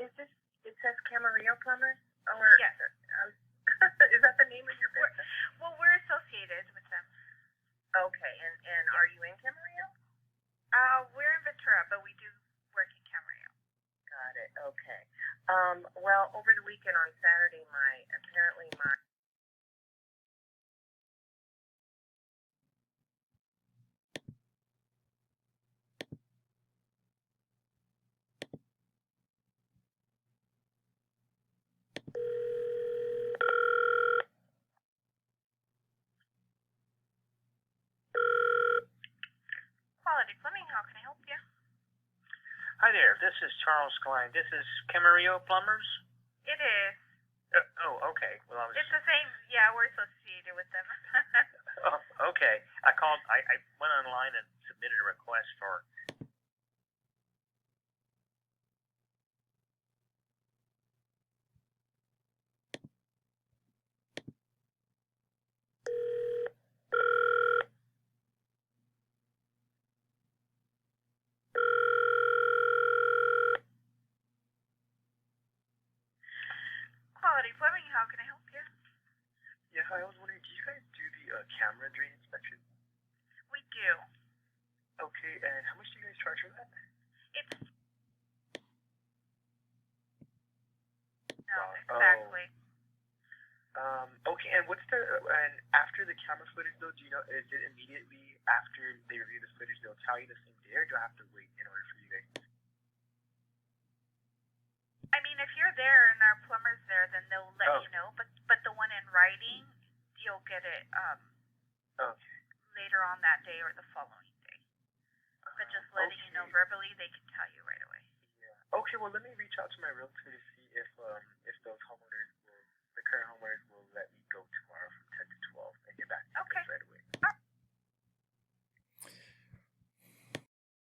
Is this, it says Camarillo Plumbers? Or, Yes. is that the name of your business? Well, we're associated with them. Okay, and are you in Camarillo? We're in Ventura, but we do work in Camarillo. Got it, okay. Well, over the weekend on Saturday, apparently my Quality Plumbing, how can I help you? Hi there, this is Charles Klein. This is Camarillo Plumbers? It is. Okay. Well, It's the same. Yeah, we're associated with them. Oh, okay. I went online and submitted a request for... Quality Plumbing, how can I help you? Yeah, hi, I was wondering, do you guys do the camera drain inspection? We do. Okay, and how much do you guys charge for that? It's Wow. exactly. Okay, and and after the camera footage though, do you know, is it immediately after they review the footage, they'll tell you the same day, or do I have to wait in order for you guys? I mean, if you're there and our plumber's there, then they'll let Oh. you know. But the one in writing, you'll get it Okay. later on that day or the following day. But just letting you know verbally, they can tell you right away. Yeah. Okay, well, let me reach out to my realtor to see if those homeowners, the current